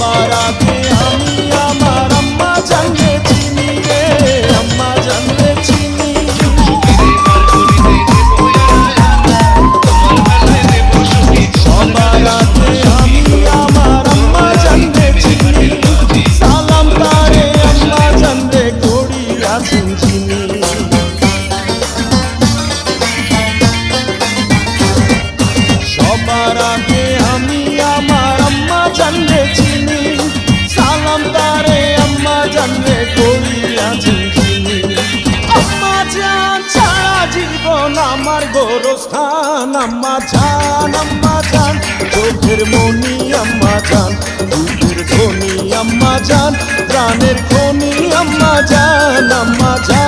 সবার আগে আমি আমার আম্মা জানলে চিনি রে, আম্মা জানলে চিনি। সবার আগে আমি আমার আম্মা জানলে চিনি, সালাম তারে আম্মা জানলে করিয়াছেন চিনি। সবার আগে আমি আমার আম্মা জানলে চিনি, সালাম তারে আম্মা জানলে করিয়াছেন চিনি। আম্মা জান ছাড়া জীবন আমার গোরস্থান, আম্মা জান চোখের মনি আম্মা জান, রূপের ধনী আম্মা জান, প্রাণের খনি আম্মা জান, আম্মা জান।